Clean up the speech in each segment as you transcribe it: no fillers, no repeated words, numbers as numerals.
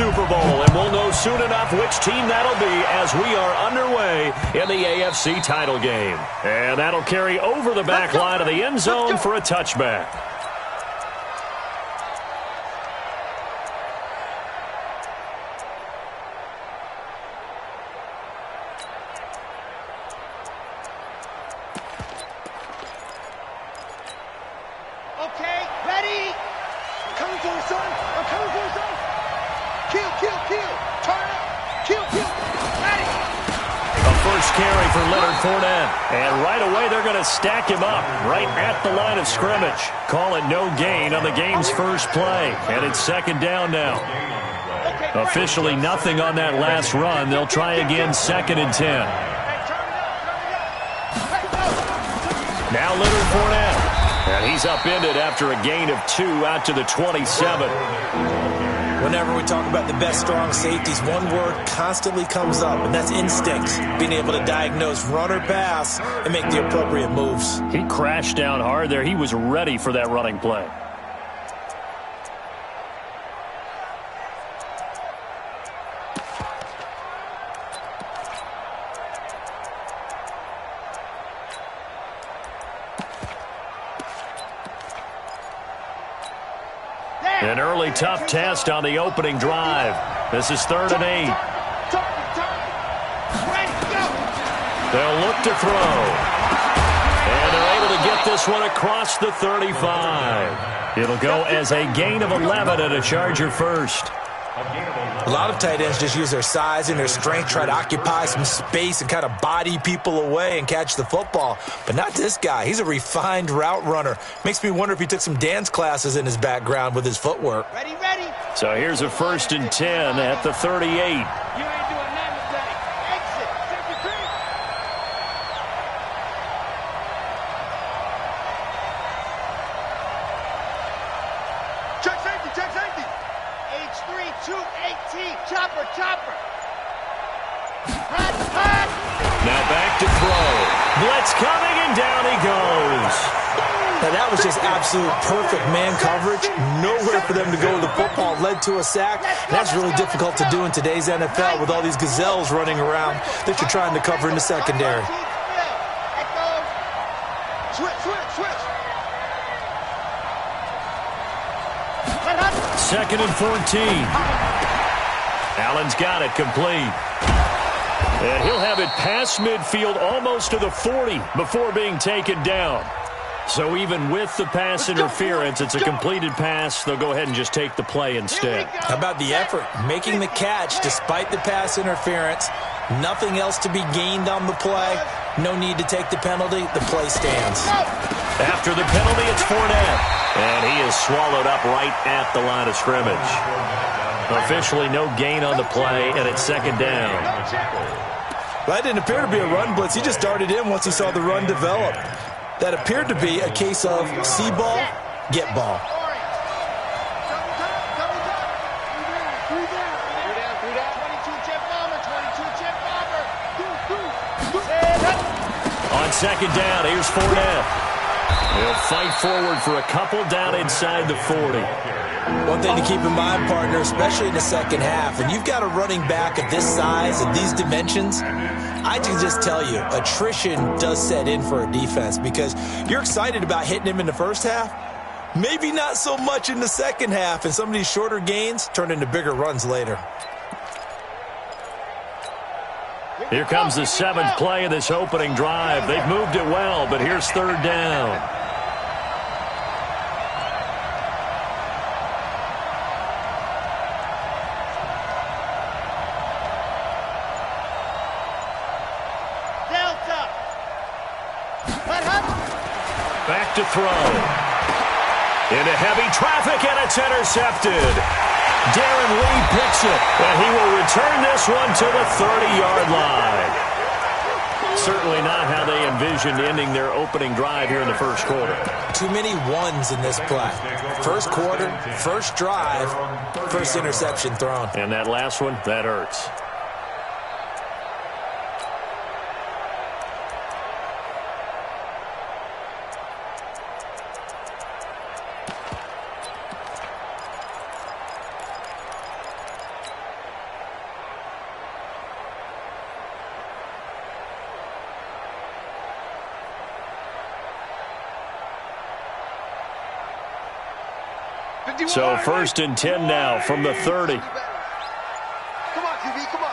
Super Bowl, and we'll know soon enough which team that'll be as we are underway in the AFC title game. And that'll carry over the back line of the end zone for a touchback. Okay, ready? I'm coming for you, son. I'm coming for you, son. Kill, kill, kill. Turn up. Kill, kill. Ready. A first carry for Leonard Fournette. And right away, they're going to stack him up right at the line of scrimmage. Call it no gain on the game's first play. And it's second down now. Officially nothing on that last run. They'll try again, second and 10. Now Leonard Fournette. And he's upended after a gain of 2 out to the 27. Whenever we talk about the best strong safeties, one word constantly comes up, and that's instinct. Being able to diagnose run or pass and make the appropriate moves. He crashed down hard there. He was ready for that running play. An early tough test on the opening drive. This is 3rd and 8. They'll look to throw. And they're able to get this one across the 35. It'll go as a gain of 11 and a Charger first. A lot of tight ends just use their size and their strength, try to occupy some space and kind of body people away and catch the football. But not this guy. He's a refined route runner. Makes me wonder if he took some dance classes in his background with his footwork. Ready, ready. So here's a 1st and 10 at the 38. You ain't doing nothing today. Exit. 53. Check safety, check safety. H3, 218, chopper, chopper. Hot, hot. Now back to throw. Blitz coming, and down he goes. Now that was just absolute perfect man coverage. Nowhere for them to go with the football. Led to a sack. That's really difficult to do in today's NFL with all these gazelles running around that you're trying to cover in the secondary. Switch, switch, switch. 2nd and 14. Allen's got it complete. And he'll have it past midfield almost to the 40 before being taken down. So even with the pass interference, it's a completed pass. They'll go ahead and just take the play instead. How about the effort? Making the catch despite the pass interference. Nothing else to be gained on the play. No need to take the penalty. The play stands. After the penalty, it's Fournette. And he is swallowed up right at the line of scrimmage. Officially no gain on the play, and it's second down. Well, that didn't appear to be a run blitz. He just darted in once he saw the run develop. That appeared to be a case of see ball, get ball. On second down, here's Fournette. He'll fight forward for a couple down inside the 40. One thing to keep in mind, partner, especially in the second half, and you've got a running back of this size and these dimensions, I can just tell you, attrition does set in for a defense because you're excited about hitting him in the first half. Maybe not so much in the second half, and some of these shorter gains turn into bigger runs later. Here comes the 7th play of this opening drive. They've moved it well, but here's 3rd down. Delta. Back to throw. Into heavy traffic, and it's intercepted. Darren Lee picks it, and he will return this one to the 30-yard line. Certainly not how they envisioned ending their opening drive here in the first quarter. Too many ones in this play. First quarter, first drive, first interception thrown. And that last one, that hurts. So 1st and 10 now from the 30. Come on, QB, come on.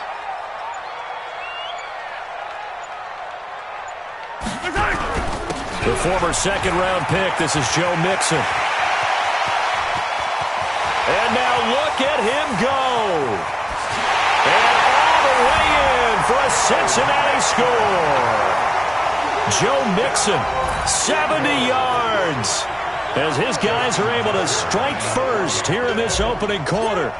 The former second-round pick, this is Joe Mixon. And now look at him go. And all the way in for a Cincinnati score. Joe Mixon, 70 yards. As his guys are able to strike first here in this opening quarter.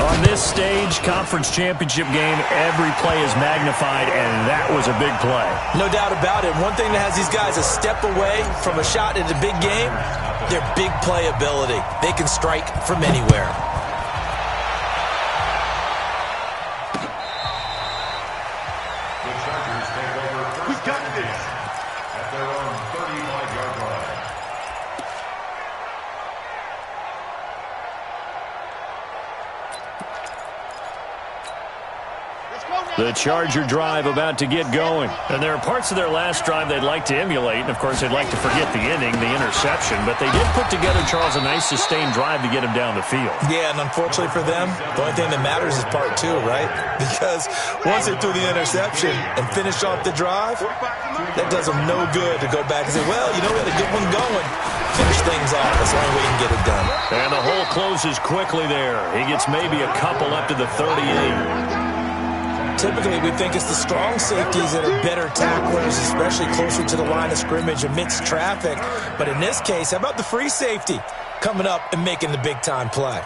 On this stage, conference championship game, every play is magnified, and that was a big play. No doubt about it. One thing that has these guys a step away from a shot at a big game, their big play ability. They can strike from anywhere. We got this. At their own 35-yard line. The Charger drive about to get going. And there are parts of their last drive they'd like to emulate. And, of course, they'd like to forget the inning, the interception. But they did put together, Charles, a nice sustained drive to get him down the field. Yeah, and unfortunately for them, the only thing that matters is part two, right? Because once they threw the interception and finished off the drive, that does them no good to go back and say, well, you know, we had a good one going. Finish things off. That's the only way you can get it done. And the hole closes quickly there. He gets maybe a couple up to the 38. Typically, we think it's the strong safeties that are better tacklers, especially closer to the line of scrimmage amidst traffic. But in this case, how about the free safety coming up and making the big-time play?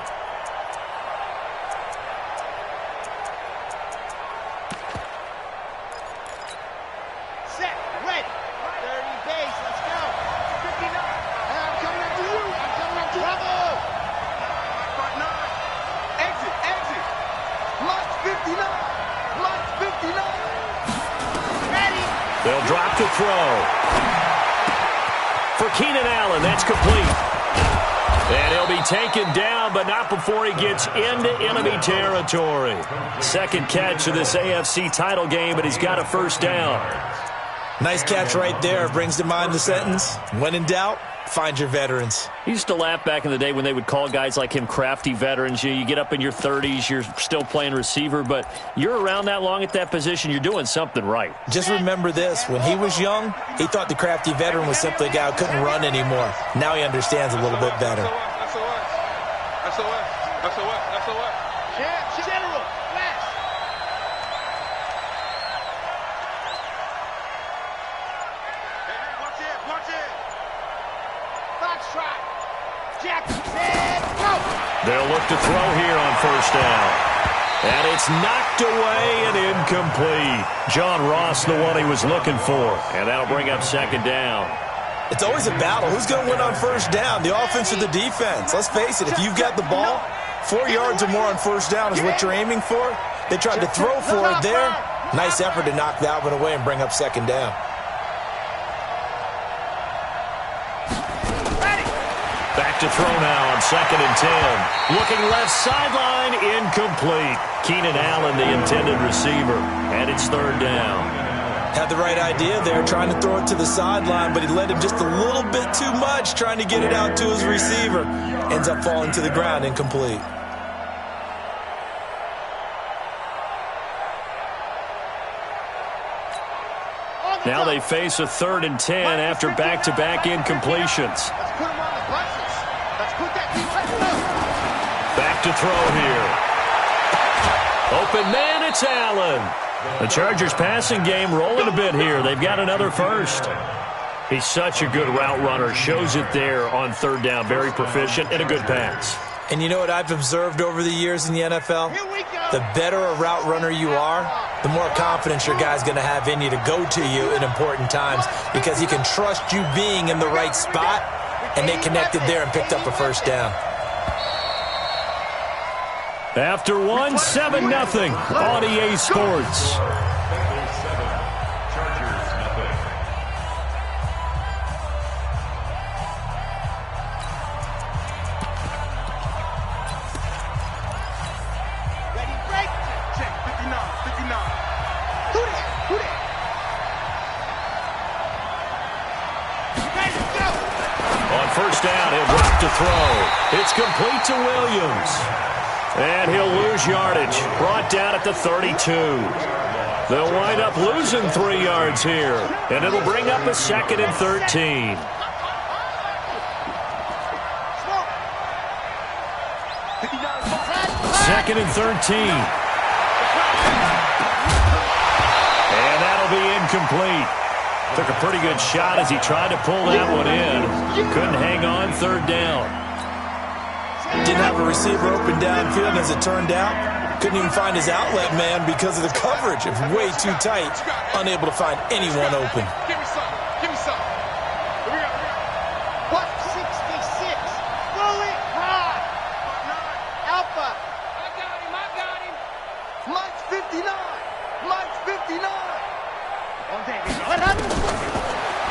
Set, ready. 30 base, let's go. 59. I'm coming up to you. I'm coming up to trouble. 59. Exit, exit. Launch 59. Launch 59. Ready. They'll drop to throw. For Keenan Allen, that's complete. And he'll be taken down, but not before he gets into enemy territory. Second catch of this AFC title game, but he's got a first down. Nice catch right there. Brings to mind the sentence, when in doubt, find your veterans. He used to laugh back in the day when they would call guys like him crafty veterans. You get up in your 30s, you're still playing receiver, but you're around that long at that position, you're doing something right. Just remember this. When he was young, he thought the crafty veteran was simply a guy who couldn't run anymore. Now he understands a little bit better. General, last. Watch it, watch it. Foxtrot. Jackson, go. They'll look to throw here on first down. And it's knocked away and incomplete. John Ross, the one he was looking for. And that'll bring up second down. It's always a battle. Who's going to win on first down, the offense or the defense? Let's face it, if you've got the ball, 4 yards or more on first down is what you're aiming for. They tried to throw for it there. Nice effort to knock that one away and bring up second down. Back to throw now on 2nd and 10. Looking left sideline, incomplete. Keenan Allen, the intended receiver. And it's third down. Had the right idea there, trying to throw it to the sideline, but he led him just a little bit too much, trying to get it out to his receiver. Ends up falling to the ground, incomplete. Now they face a 3rd and 10 after back-to-back incompletions. Let's put him on the buses. Let's put that defense up. Back to throw here. Open man, it's Allen. The Chargers passing game rolling a bit here. They've got another first. He's such a good route runner. Shows it there on third down. Very proficient and a good pass. And you know what I've observed over the years in the NFL? The better a route runner you are, the more confidence your guy's going to have in you to go to you in important times because he can trust you being in the right spot, and they connected there and picked up a first down. After 7-0 on EA Sports. Ready, break. Check, 59, 59. Who that? Who that? Ready, go. On first down, he'll drop to throw. It's complete to Williams. And he'll lose yardage. Brought down at the 32. They'll wind up losing 3 yards here. And it'll bring up a 2nd and 13. Second and 13. And that'll be incomplete. Took a pretty good shot as he tried to pull that one in. Couldn't hang on 3rd down. Didn't have a receiver open downfield, as it turned out. Couldn't even find his outlet man because of the coverage. It was way too tight. Unable to find anyone open. Give me some. Give me some. Here we go. What? 66. Throw it high. Alpha. I got him. I got him. Mike's 59. Mike's 59.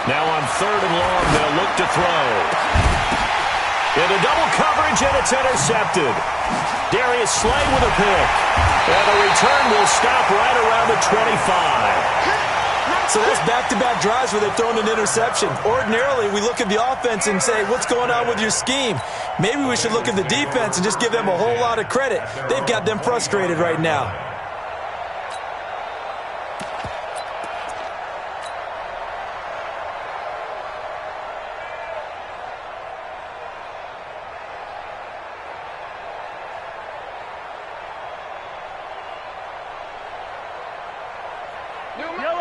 Now on 3rd and long, they'll look to throw. Into double coverage, and it's intercepted. Darius Slay with a pick. And the return will stop right around the 25. So that's back-to-back drives where they've thrown an interception. Ordinarily, we look at the offense and say, what's going on with your scheme? Maybe we should look at the defense and just give them a whole lot of credit. They've got them frustrated right now.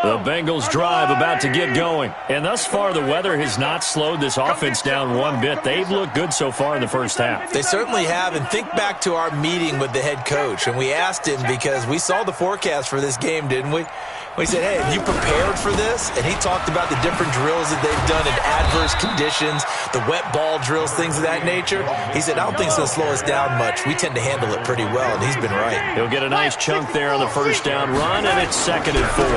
The Bengals drive about to get going. And thus far, the weather has not slowed this offense down one bit. They've looked good so far in the first half. They certainly have. And think back to our meeting with the head coach. And we asked him, because we saw the forecast for this game, didn't we? We said, hey, have you prepared for this? And he talked about the different drills that they've done in adverse conditions, the wet ball drills, things of that nature. He said, I don't think it's going to slow us down much. We tend to handle it pretty well, and he's been right. He'll get a nice chunk there on the first down run, and it's 2nd and 4.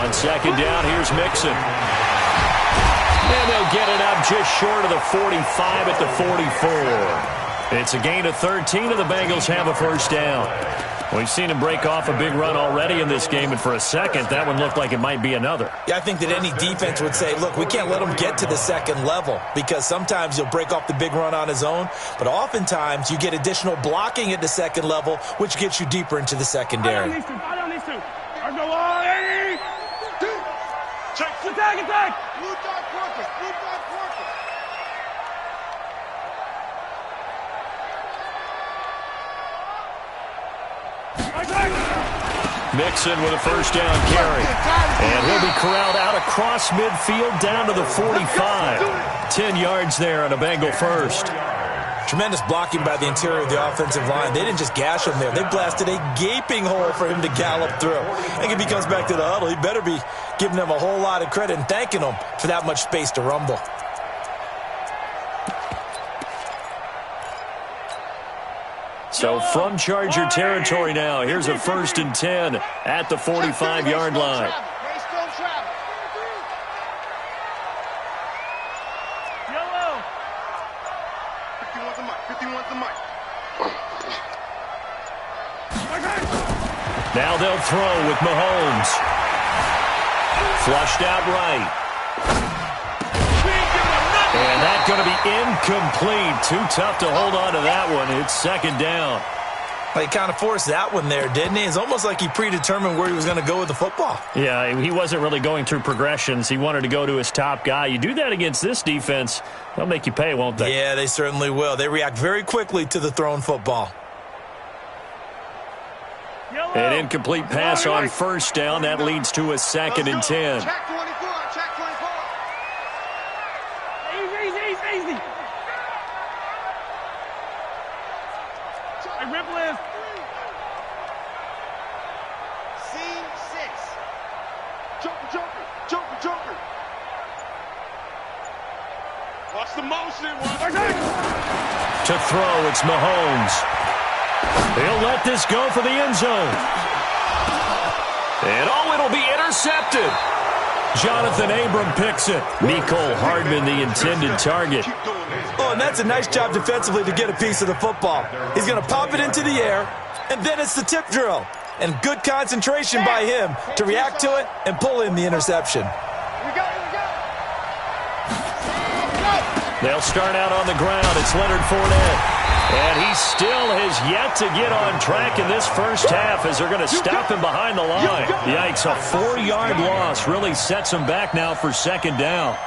On 2nd down, here's Mixon. And they'll get it up just short of the 45 at the 44. It's a gain of 13, and the Bengals have a first down. We've seen him break off a big run already in this game, and for a second, that one looked like it might be another. Yeah, I think that any defense would say, look, we can't let him get to the 2nd level, because sometimes he'll break off the big run on his own, but oftentimes you get additional blocking at the 2nd level, which gets you deeper into the secondary. Attack! Blue dot Porkins. Blue dot Porkins. Mixon with a first down carry. And he'll be corralled out across midfield down to the 45. 10 yards there on a Bengal first. Tremendous blocking by the interior of the offensive line. They didn't just gash him there. They blasted a gaping hole for him to gallop through. I think if he comes back to the huddle, he better be giving them a whole lot of credit and thanking them for that much space to rumble. So from Charger territory now, here's a 1st and 10 at the 45-yard line. Now they'll throw with Mahomes. Flushed out right. And that's going to be incomplete. Too tough to hold on to that one. It's 2nd down. He kind of forced that one there, didn't he? It's almost like he predetermined where he was going to go with the football. Yeah, he wasn't really going through progressions. He wanted to go to his top guy. You do that against this defense, they'll make you pay, won't they? Yeah, they certainly will. They react very quickly to the thrown football. An incomplete pass on first down. That leads to a 2nd and 10. Check 24. Check 24. Easy. Hey, rip list. Scene 6. Jumper. Watch the motion. To throw, it's Mahomes. He'll let this go for the end zone. And it'll be intercepted. Jonathan Abram picks it. Mecole Hardman, the intended target. Oh, and that's a nice job defensively to get a piece of the football. He's going to pop it into the air, and then it's the tip drill. And good concentration by him to react to it and pull in the interception. They'll start out on the ground. It's Leonard Fournette. And he still has yet to get on track in this first half as they're going to stop him behind the line. Yikes, a 4-yard loss really sets him back now for second down.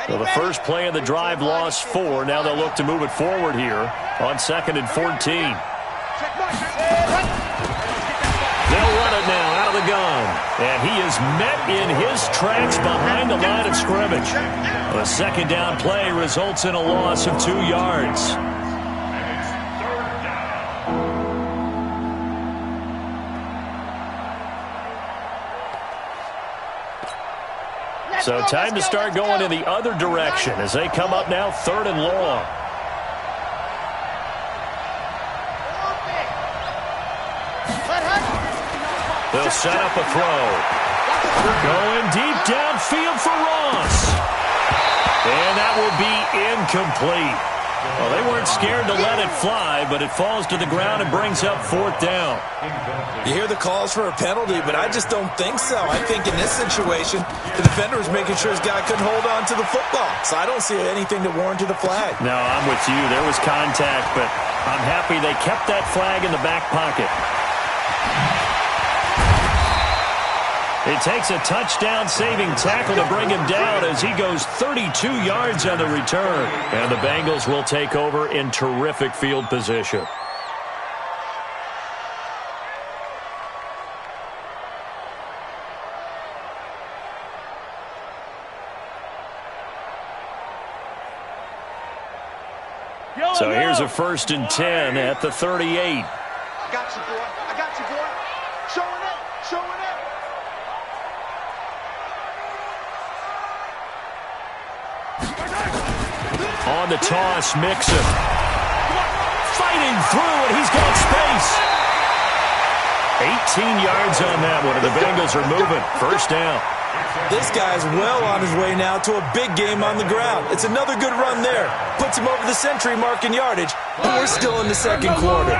So the first play of the drive lost 4. Now they'll look to move it forward here on 2nd and 14. They'll run it now out of the gun. And he is met in his tracks behind the line of scrimmage. The second down play results in a loss of 2 yards. So time to start going in the other direction as they come up now 3rd and long. They'll set up a throw. Going deep downfield for Ross. And that will be incomplete. Well, they weren't scared to let it fly, but it falls to the ground and brings up 4th down. You hear the calls for a penalty, but I just don't think so. I think in this situation, the defender was making sure his guy couldn't hold on to the football. So I don't see anything to warrant a flag. No, I'm with you. There was contact, but I'm happy they kept that flag in the back pocket. It takes a touchdown-saving tackle to bring him down as he goes 32 yards on the return. And the Bengals will take over in terrific field position. So here's a 1st and 10 at the 38. I got you, boy. I got you, boy. Showing up. Showing up. On the toss, Mixon. Fighting through, and he's got space. 18 yards on that one, and the Bengals are moving. 1st down. This guy's well on his way now to a big game on the ground. It's another good run there. Puts him over the century mark in yardage, but we're still in the 2nd quarter.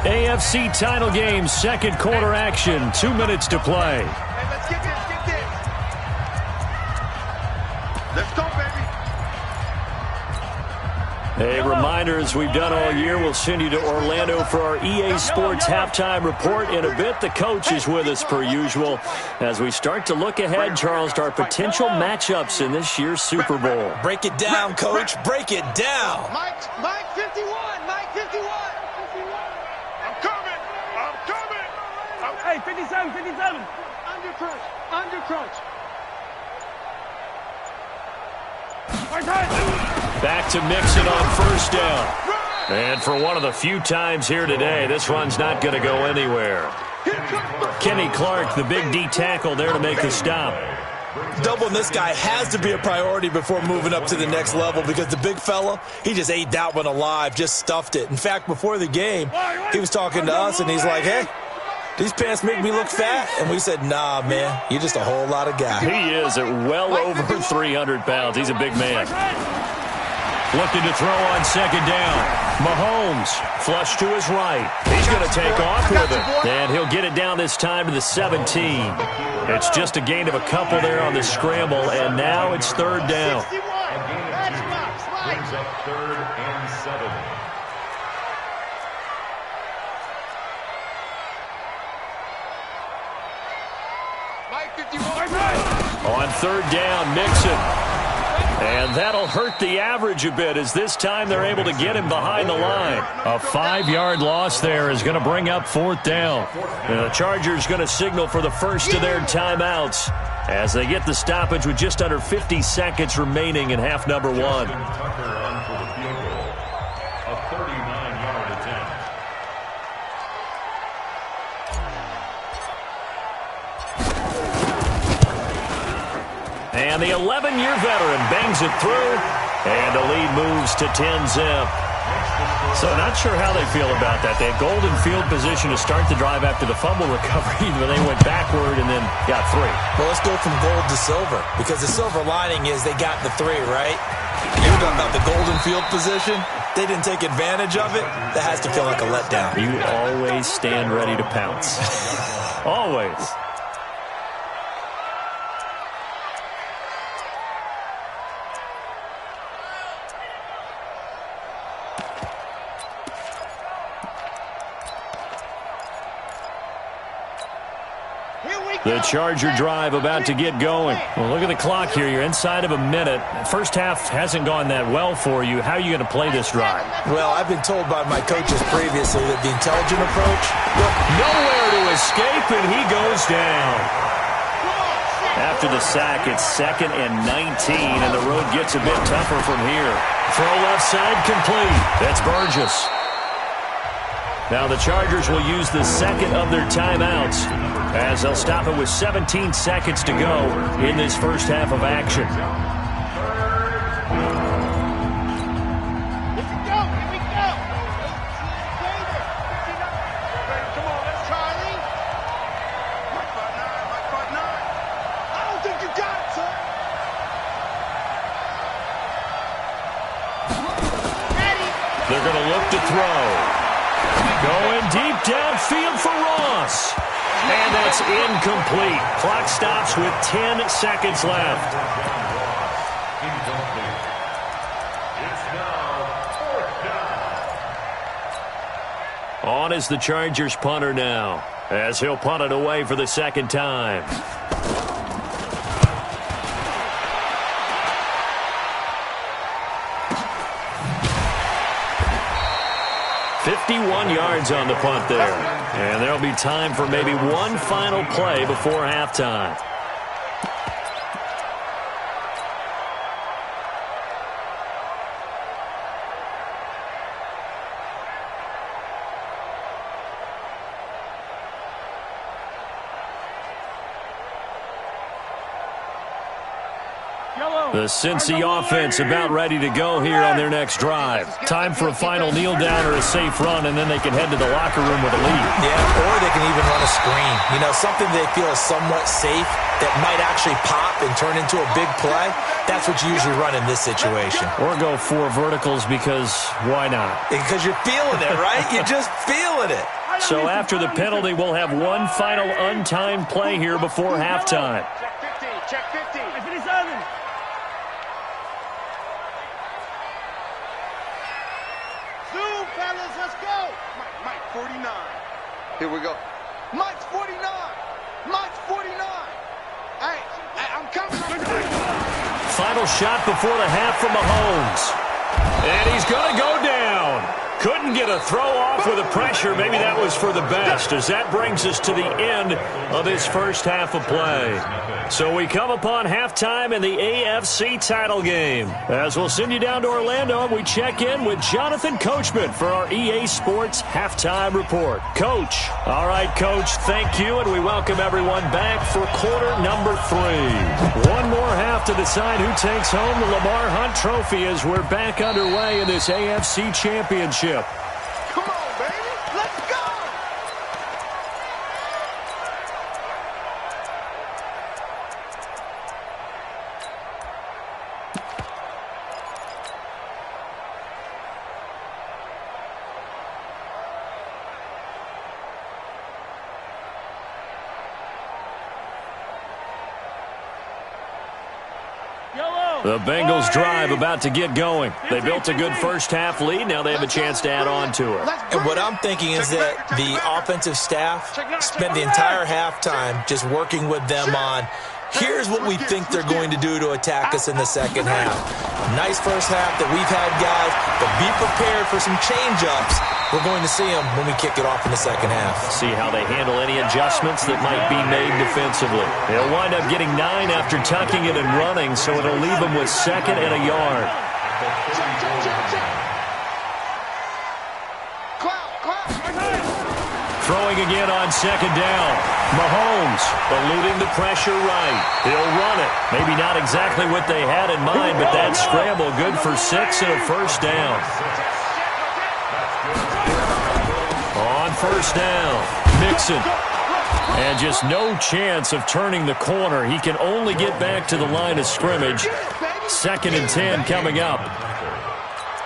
AFC title game, 2nd quarter action. 2 minutes to play. Hey, let's get this, get this. Let's go, baby. A reminder, as we've done all year, we'll send you to Orlando for our EA Sports halftime report. In a bit, the coach is with us per usual as we start to look ahead, Charles, to our potential matchups in this year's Super Bowl. Break it down, Coach. Break it down. Mike 51. Mike 51. I'm coming. I'm coming. Hey, 57, 57. Under crunch. Under crunch. Back to Mixon on 1st down. And for one of the few times here today, this run's not going to go anywhere. Kenny Clark, the big D tackle, there to make the stop. Doubling this guy has to be a priority before moving up to the next level because the big fella, he just ate that one alive, just stuffed it. In fact, before the game, he was talking to us, and he's like, hey, these pants make me look fat. And we said, nah, man, you're just a whole lot of guy. He is at well over 300 pounds. He's a big man. Looking to throw on 2nd down. Mahomes, flush to his right. He's going to take off with it. And he'll get it down this time to the 17. It's just a gain of a couple there on the scramble, and now it's 3rd down. Brings up 3rd and 7. On 3rd down, Mixon. And that'll hurt the average a bit as this time they're able to get him behind the line. A 5-yard loss there is going to bring up 4th down. And the Chargers going to signal for the first of their timeouts as they get the stoppage with just under 50 seconds remaining in half number 1. Tucker on for the field goal. A 39-yard attempt. And the 11-year veteran bangs it through, and the lead moves to 10-zip. So not sure how they feel about that. They had golden field position to start the drive after the fumble recovery, but they went backward and then got 3. Well, let's go from gold to silver, because the silver lining is they got the 3, right? You're talking about the golden field position. They didn't take advantage of it. That has to feel like a letdown. You always stand ready to pounce. Always. The Charger drive about to get going. Well, look at the clock here. You're inside of a minute. First half hasn't gone that well for you. How are you going to play this drive? Well, I've been told by my coaches previously that the intelligent approach... Nowhere to escape, and he goes down. After the sack, it's 2nd and 19, and the road gets a bit tougher from here. Throw left side complete. That's Burgess. Now the Chargers will use the second of their timeouts as they'll stop it with 17 seconds to go in this first half of action. Here we go. Come on, let's Charlie. Mike 5'9". I don't think you got it, son. Ready. They're going to look to throw. Going deep downfield for Ross. And that's incomplete. Clock stops with 10 seconds left. Incomplete. It's now 4th down. On is the Chargers punter now, as he'll punt it away for the second time. 51 yards on the punt there. And there'll be time for maybe one final play before halftime. The Cincy offense about ready to go here on their next drive. Time for a final kneel down or a safe run, and then they can head to the locker room with a lead. Yeah, or they can even run a screen. You know, something they feel is somewhat safe that might actually pop and turn into a big play. That's what you usually run in this situation. Or go 4 verticals because why not? Because you're feeling it, right? You're just feeling it. So after the penalty, we'll have one final untimed play here before halftime. Check 50. Zoom, fellas, let's go. Mike 49. Here we go. Mike's 49. Mike's 49. Hey, I'm coming. Final shot before the half from Mahomes. And he's going to go down. Couldn't get a throw off with the pressure. Maybe that was for the best, as that brings us to the end of this first half of play. So we come upon halftime in the AFC title game. As we'll send you down to Orlando, and we check in with Jonathan Coachman for our EA Sports Halftime Report. Coach. All right, Coach, thank you, and we welcome everyone back for quarter number 3. One more half to decide who takes home the Lamar Hunt Trophy as we're back underway in this AFC Championship. Come on, baby. Let's go. The Bengals drive about to get going. They built a good first half lead. Now they have a chance to add on to it. And what I'm thinking is that the offensive staff spent the entire halftime just working with them on, here's what we think they're going to do to attack us in the second half. Nice first half that we've had, guys, but be prepared for some change-ups. We're going to see them when we kick it off in the second half. See how they handle any adjustments that might be made defensively. They'll wind up getting 9 after tucking it and running, so it'll leave them with 2nd and a yard. Throwing again on 2nd down. Mahomes eluding the pressure right. He'll run it. Maybe not exactly what they had in mind, but that scramble good for 6 and a first down. On first down, Mixon. And just no chance of turning the corner. He can only get back to the line of scrimmage. 2nd and 10 coming up.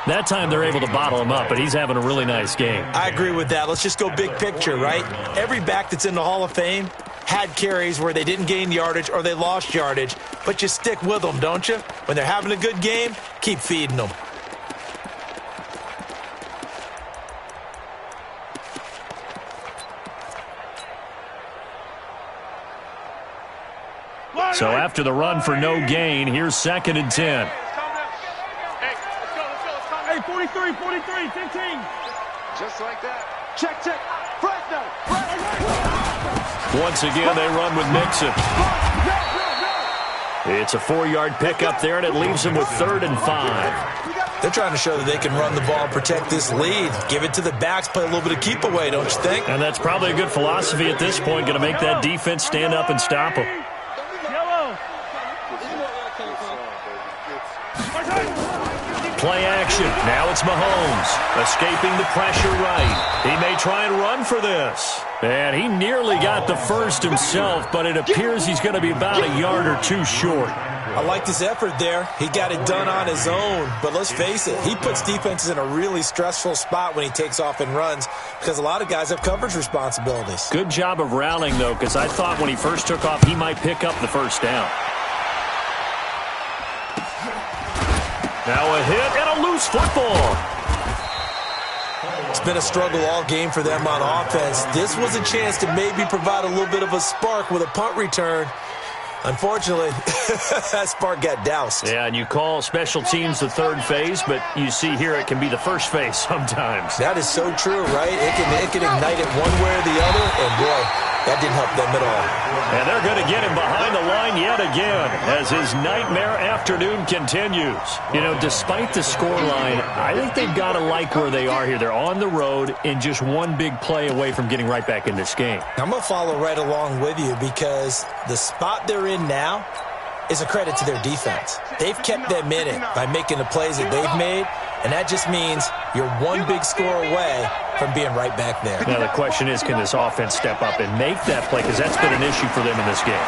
That time they're able to bottle him up, but he's having a really nice game. I agree with that. Let's just go big picture, right? Every back that's in the Hall of Fame had carries where they didn't gain yardage or they lost yardage, but you stick with them, don't you? When they're having a good game, keep feeding them. So after the run for no gain, here's 2nd and 10. Hey, 43, 15. Just like that. Check. Fresno. Once again, they run with Mixon. It's a 4-yard pickup there, and it leaves them with 3rd and 5. They're trying to show that they can run the ball and protect this lead. Give it to the backs, play a little bit of keep away, don't you think? And that's probably a good philosophy at this point, going to make that defense stand up and stop them. Play action. Now it's Mahomes. Escaping the pressure right. He may try and run for this. And he nearly got the first himself, but it appears he's going to be about a yard or two short. I liked his effort there. He got it done on his own. But let's face it, he puts defenses in a really stressful spot when he takes off and runs because a lot of guys have coverage responsibilities. Good job of rallying, though, because I thought when he first took off, he might pick up the first down. Now a hit and a loose football. It's been a struggle all game for them on offense. This was a chance to maybe provide a little bit of a spark with a punt return. Unfortunately, that spark got doused. Yeah, and you call special teams the third phase, but you see here it can be the first phase sometimes. That is so true, right? It can ignite it one way or the other, and boy, that didn't help them at all. And they're going to get him behind the line yet again as his nightmare afternoon continues. You know, despite the scoreline, I think they've got to like where they are here. They're on the road and just one big play away from getting right back in this game. I'm going to follow right along with you because the spot they're in now is a credit to their defense. They've kept them in it by making the plays that they've made, and that just means you're one big score away from being right back there. Now the question is, can this offense step up and make that play? Because that's been an issue for them in this game.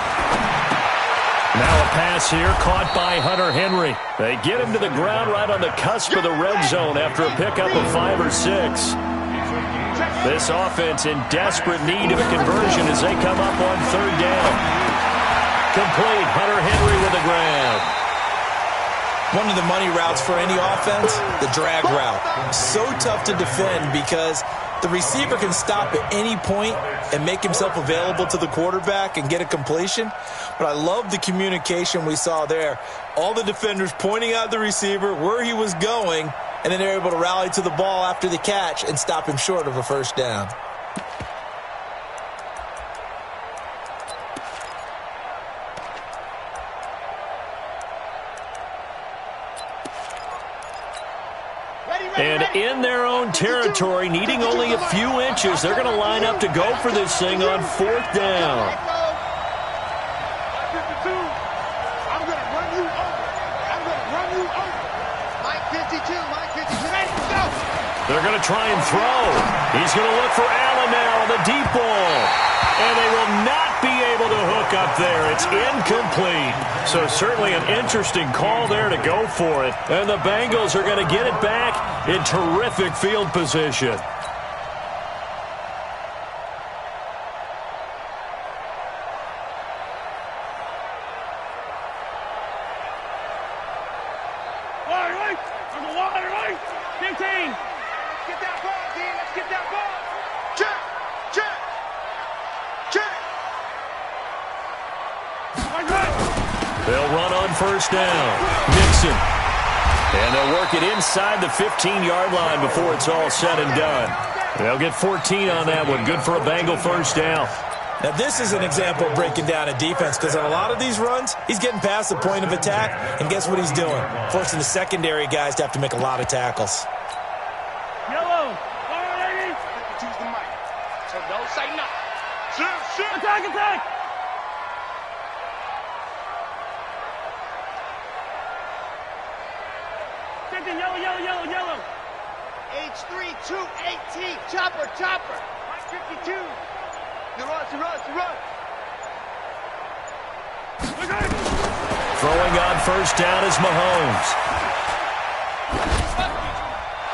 Now a pass here caught by Hunter Henry. They get him to the ground right on the cusp of the red zone after a pickup of 5 or 6. This offense in desperate need of a conversion as they come up on 3rd down. Complete. Hunter Henry with a grab. One of the money routes for any offense, the drag route. So tough to defend because the receiver can stop at any point and make himself available to the quarterback and get a completion. But I love the communication we saw there. All the defenders pointing out the receiver, where he was going, and then they're able to rally to the ball after the catch and stop him short of a first down. And in their own territory, needing only a few inches, they're going to line up to go for this thing on 4th down. I'm going to run you over. Mike 52. Ready to go. They're going to try and throw. He's going to look for Allen now on the deep ball. And they will not be able to hook up there. It's incomplete. So certainly an interesting call there to go for it. And the Bengals are going to get it back in terrific field position. Wide right. 15. Get that ball, D. Let's get that ball. Check. They'll run on 1st down. Mixon. And they'll work it inside the 15-yard line before it's all said and done. They'll get 14 on that one. Good for a Bengal 1st down. Now, this is an example of breaking down a defense because on a lot of these runs, he's getting past the point of attack, and guess what he's doing? Forcing the secondary guys to have to make a lot of tackles. Yellow. All right, ladies. Choose the mic. So don't say nothing. Shoot. Attack. Yellow. H3, 218, chopper, chopper. 52. You run. Throwing on first down is Mahomes.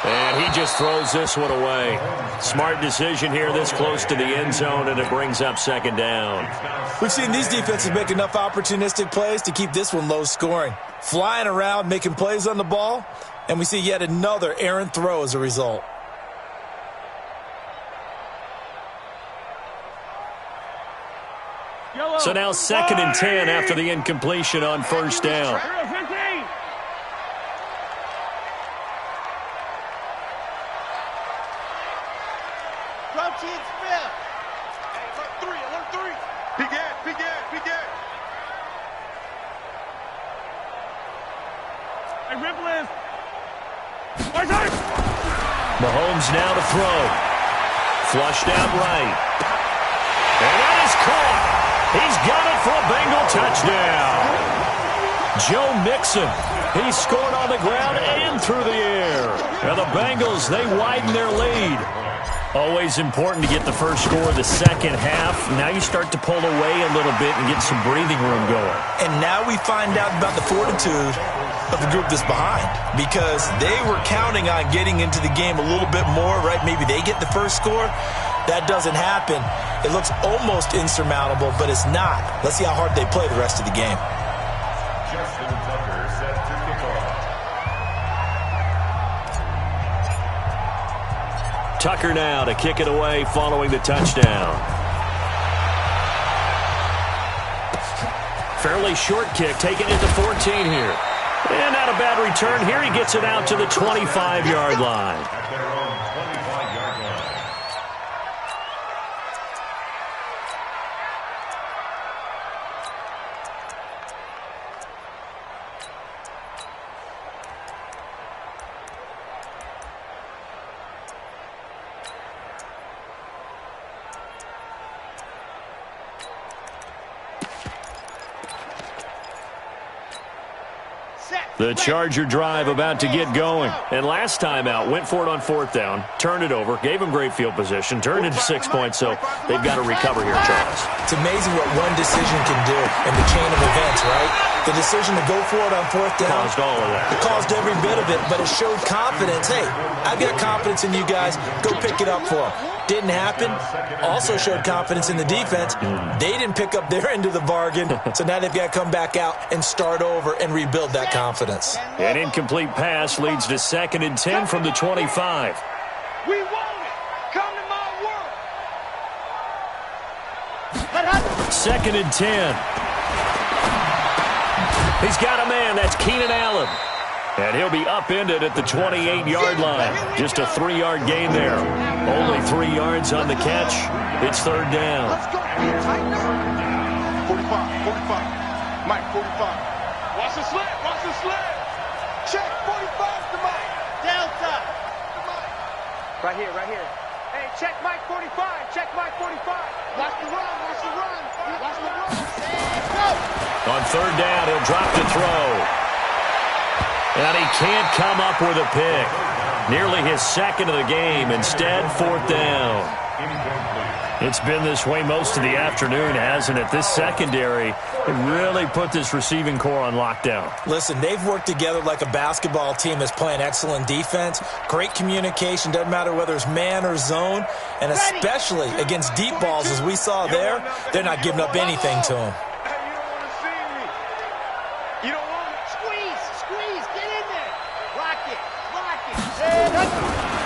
And he just throws this one away. Smart decision here this close to the end zone, and it brings up second down. We've seen these defenses make enough opportunistic plays to keep this one low scoring. Flying around, making plays on the ball, and we see yet another errant throw as a result. So now 2nd and 10 after the incompletion on first down. Mahomes now to throw. Flushed out right. And that is caught. He's got it for a Bengal touchdown. Joe Mixon. He scored on the ground and through the air. And the Bengals, they widen their lead. Always important to get the first score of the second half. Now you start to pull away a little bit and get some breathing room going. And now we find out about the fortitude of the group that's behind, because they were counting on getting into the game a little bit more, right? Maybe they get the first score. That doesn't happen. It looks almost insurmountable, but it's not. Let's see how hard they play the rest of the game. Justin Tucker set to kick off. Tucker now to kick it away following the touchdown. Fairly short kick, taking it to 14 here. And not a bad return here. He gets it out to the 25-yard line. At their own 25-yard line. The Charger drive about to get going. And last time out, went for it on 4th down, turned it over, gave them great field position, turned into 6 points, so they've got to recover here, Charles. It's amazing what one decision can do in the chain of events, right? The decision to go for it on 4th down. Caused all of that. It caused every bit of it, but it showed confidence. Hey, I've got confidence in you guys. Go pick it up for them. Didn't happen. Also showed confidence in the defense. They didn't pick up their end of the bargain, so now they've got to come back out and start over and rebuild that confidence. An incomplete pass leads to 2nd and 10 from the 25. We want it. Come to my world. 2nd and 10. He's got a man. That's Keenan Allen. And he'll be upended at the 28-yard line. Just a 3-yard gain there. Only 3 yards on the catch. It's 3rd down. Let's go. 45. Mike, 45. Watch the slant. Check 45 to Mike. Delta. Right here. Hey, check Mike 45. Check Mike 45. Watch the run. Go. On 3rd down, he'll drop to throw. And he can't come up with a pick. Nearly his 2nd of the game. Instead, 4th down. It's been this way most of the afternoon, hasn't it? This secondary really put this receiving core on lockdown. Listen, they've worked together like a basketball team that's playing excellent defense. Great communication, doesn't matter whether it's man or zone. And especially against deep balls, as we saw there, they're not giving up anything to them.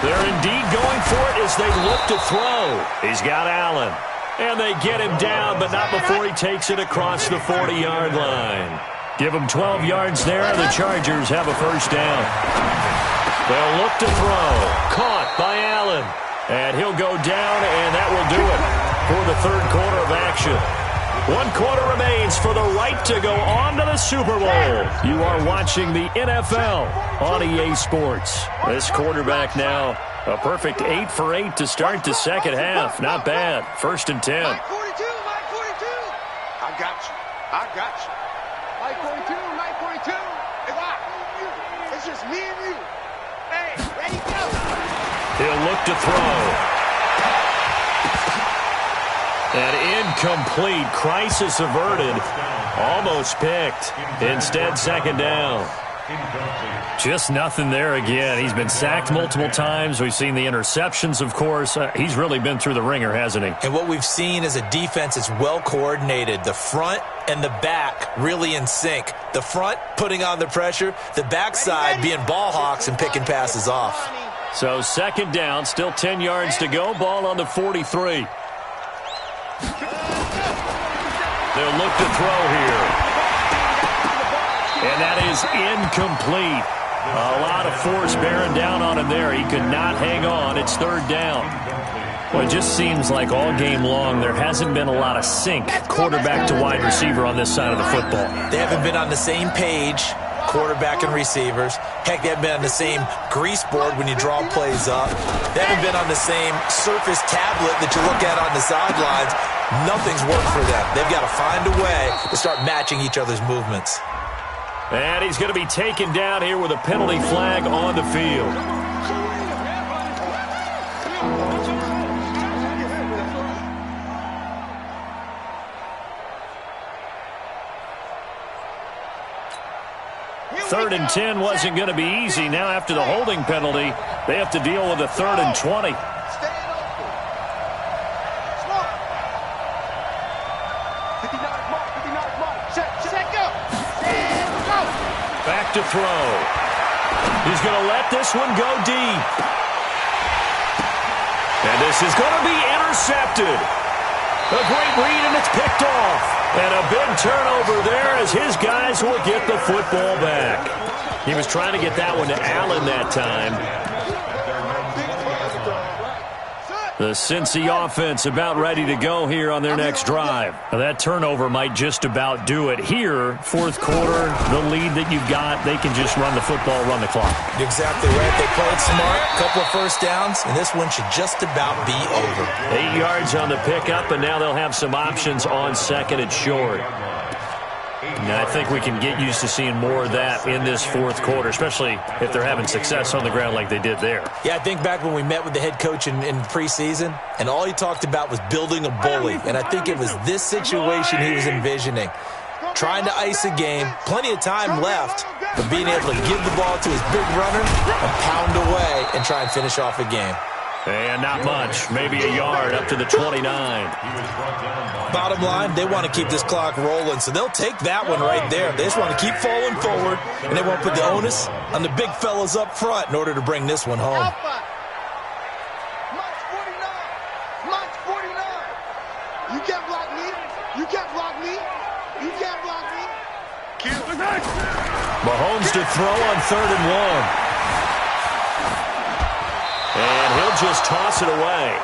They're indeed going for it as they look to throw. He's got Allen. And they get him down, but not before he takes it across the 40-yard line. Give him 12 yards there. The Chargers have a first down. They'll look to throw. Caught by Allen. And he'll go down, and that will do it for the 3rd quarter of action. 1 quarter remains for the right to go on to the Super Bowl. You are watching the NFL on EA Sports. This quarterback now, a perfect 8 for 8 to start the second half. Not bad. 1st and 10. Mike 42. I got you. Mike 42. It's just me and you. Hey, ready, go. He'll look to throw. An incomplete, crisis averted, almost picked. Instead, second down. Just nothing there again. He's been sacked multiple times. We've seen the interceptions, of course. He's really been through the ringer, hasn't he? And what we've seen is a defense that's well coordinated. The front and the back really in sync. The front putting on the pressure, the backside being ball hawks and picking passes off. So second down, still 10 yards to go. Ball on the 43. They'll look to throw here. And that is incomplete. A lot of force bearing down on him there. He could not hang on. It's third down. Well, it just seems like all game long there hasn't been a lot of sync quarterback to wide receiver on this side of the football. They haven't been on the same page, quarterback and receivers. Heck, they haven't been on the same grease board when you draw plays up. They haven't been on the same surface tablet that you look at on the sidelines. Nothing's worked for them. They've got to find a way to start matching each other's movements. And he's going to be taken down here with a penalty flag on the field. Third and 10 wasn't going to be easy. Now after the holding penalty, they have to deal with a 3rd and 20. Back to throw. He's going to let this one go deep. And this is going to be intercepted. A great read, and it's picked off. And a big turnover there as his guys will get the football back. He was trying to get that one to Allen that time. The Cincy offense about ready to go here on their next drive. Now that turnover might just about do it here. Fourth quarter, the lead that you've got, they can just run the football, run the clock. You're exactly right. They played smart, a couple of first downs, and this one should just about be over. 8 yards on the pickup, and now they'll have some options on second and short. And I think we can get used to seeing more of that in this fourth quarter, especially if they're having success on the ground like they did there. Yeah, I think back when we met with the head coach in preseason, and all he talked about was building a bully. And I think it was this situation he was envisioning. Trying to ice a game, plenty of time left, but being able to give the ball to his big runner and pound away and try and finish off a game. And not much, maybe a yard up to the 29. Bottom line, they want to keep this clock rolling, so they'll take that one right there. They just want to keep falling forward, and they want to put the onus on the big fellas up front in order to bring this one home. Alpha. March 49. You can't block me. You can't block me. You can't block me. Kill. Mahomes to throw on 3rd and 1. And he'll just toss it away.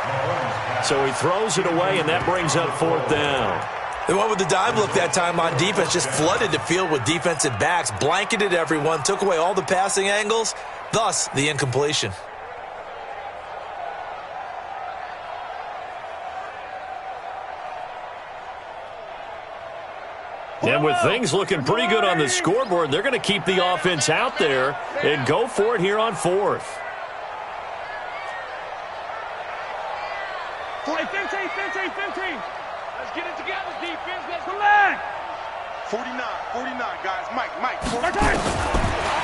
So he throws it away, and that brings up 4th down. They went with the dive look that time on defense, just flooded the field with defensive backs, blanketed everyone, took away all the passing angles, thus the incompletion. And with things looking pretty good on the scoreboard, they're going to keep the offense out there and go for it here on 4th. 15. Let's get it together, defense. Let's relax. 49, guys. Mike. 49.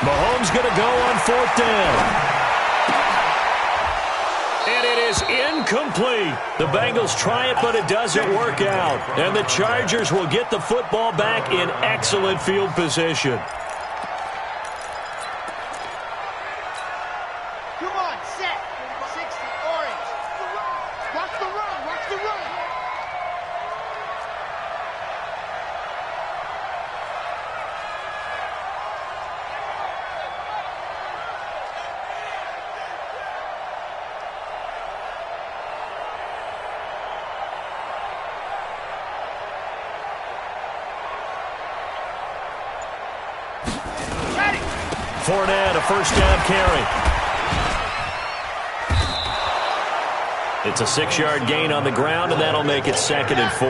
Mahomes going to go on 4th down. And it is incomplete. The Bengals try it, but it doesn't work out. And the Chargers will get the football back in excellent field position. Come on, set. 60, orange. Watch the run. Fournette, a first down carry. It's a 6-yard gain on the ground, and that'll make it 2nd and 4.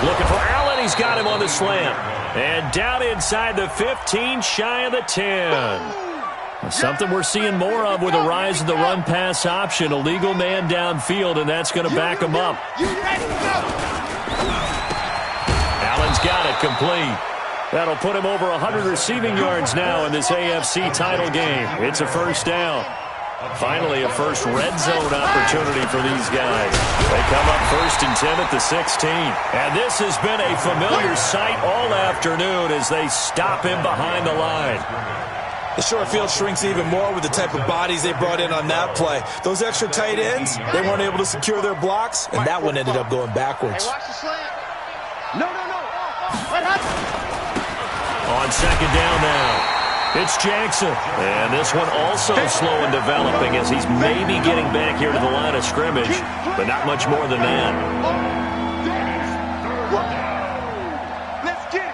Looking for Allen. He's got him on the slant. And down inside the 15, shy of the 10. Something we're seeing more of with the rise of the run-pass option. A legal man downfield, and that's going to back him up. Allen's got it complete. That'll put him over 100 receiving yards now in this AFC title game. It's a first down. Finally, a first red zone opportunity for these guys. They come up 1st and 10 at the 16. And this has been a familiar sight all afternoon as they stop him behind the line. The short field shrinks even more with the type of bodies they brought in on that play. Those extra tight ends, they weren't able to secure their blocks, and that one ended up going backwards. Hey, watch the slant. No. What happened? On second down now. It's Jackson. And this one also slow in developing as he's maybe getting back here to the line of scrimmage, but not much more than that. Let's get it.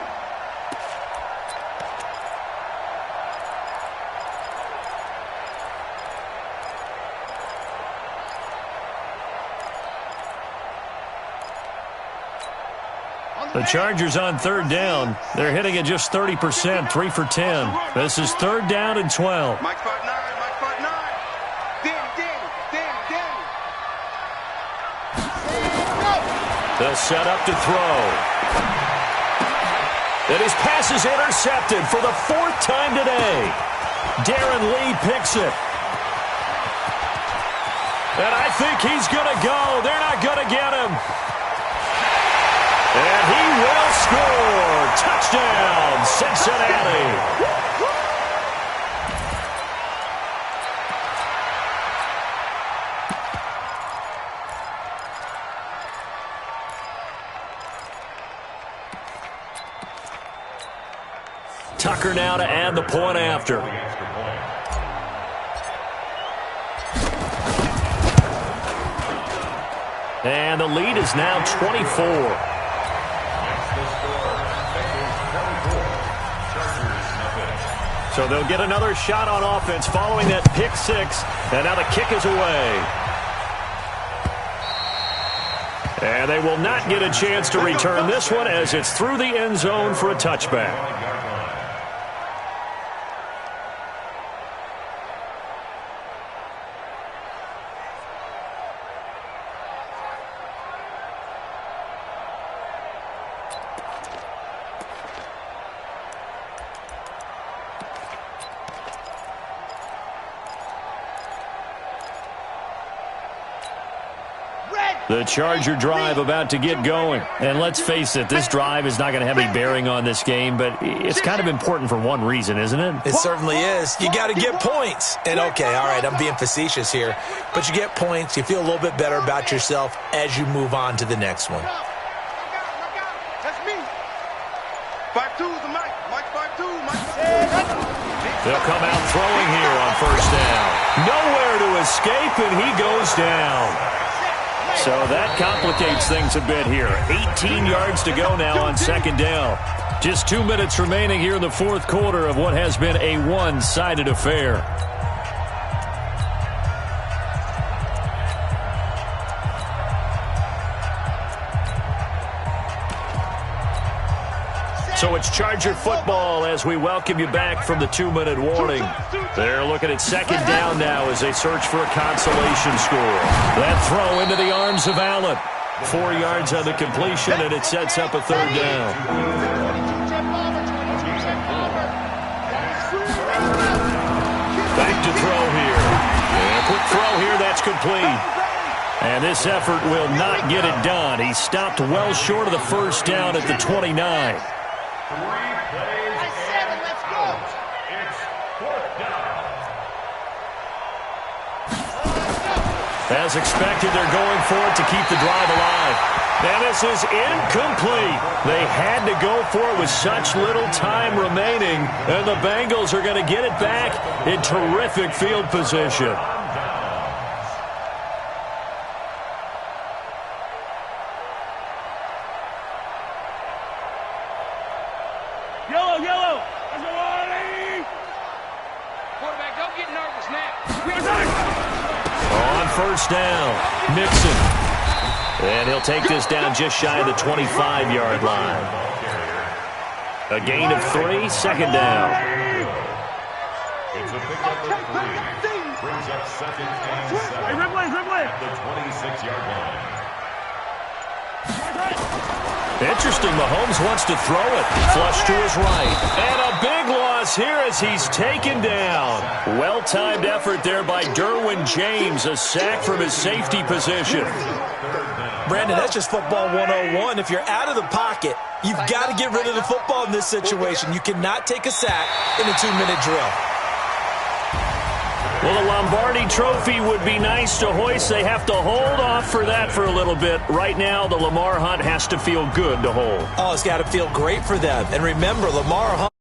The Chargers on third down. They're hitting it just 30%, 3 for 10. This is 3rd down and 12. Mike 5-9. Danny. They'll set up to throw. And his pass is intercepted for the 4th time today. Darren Lee picks it. And I think he's going to go. They're not going to get him. And he will score. Touchdown, Cincinnati. Tucker now to add the point after. And the lead is now 24. So they'll get another shot on offense following that pick six. And now the kick is away. And they will not get a chance to return this one as it's through the end zone for a touchback. The Charger drive about to get going. And let's face it, this drive is not going to have any bearing on this game, but it's kind of important for one reason, isn't it? It certainly is. You got to get points. And okay, all right, I'm being facetious here, but you get points, you feel a little bit better about yourself as you move on to the next one. That's me. 5-2 is the Mike. Mike 5-2. They'll come out throwing here on first down. Nowhere to escape, and he goes down. So that complicates things a bit here. 18 yards to go now on second down. Just 2 minutes remaining here in the fourth quarter of what has been a one-sided affair. So it's Charger football as we welcome you back from the 2-minute warning. They're looking at second down now as they search for a consolation score. That throw into the arms of Allen. 4 yards on the completion, and it sets up a third down. Back to throw here. And a quick throw here, that's complete. And this effort will not get it done. He stopped well short of the first down at the 29. As expected, they're going for it to keep the drive alive. And this is incomplete. They had to go for it with such little time remaining. And the Bengals are going to get it back in terrific field position. Yellow. Let's go, Arlie. Quarterback, don't get nervous now. We are done. On first down, Mixon. And he'll take this down just shy of the 25-yard line. A gain of 3, second down. It's a pickup of 3. Brings up second and 7 at the 26-yard line. Interesting, Mahomes wants to throw it. Flush to his right. And a big loss here as he's taken down. Well-timed effort there by Derwin James. A sack from his safety position. Brandon, that's just football 101. If you're out of the pocket, you've got to get rid of the football in this situation. You cannot take a sack in a 2-minute drill. Well, the Lombardi Trophy would be nice to hoist. They have to hold off for that for a little bit. Right now, the Lamar Hunt has to feel good to hold. Oh, it's got to feel great for them. And remember, Lamar Hunt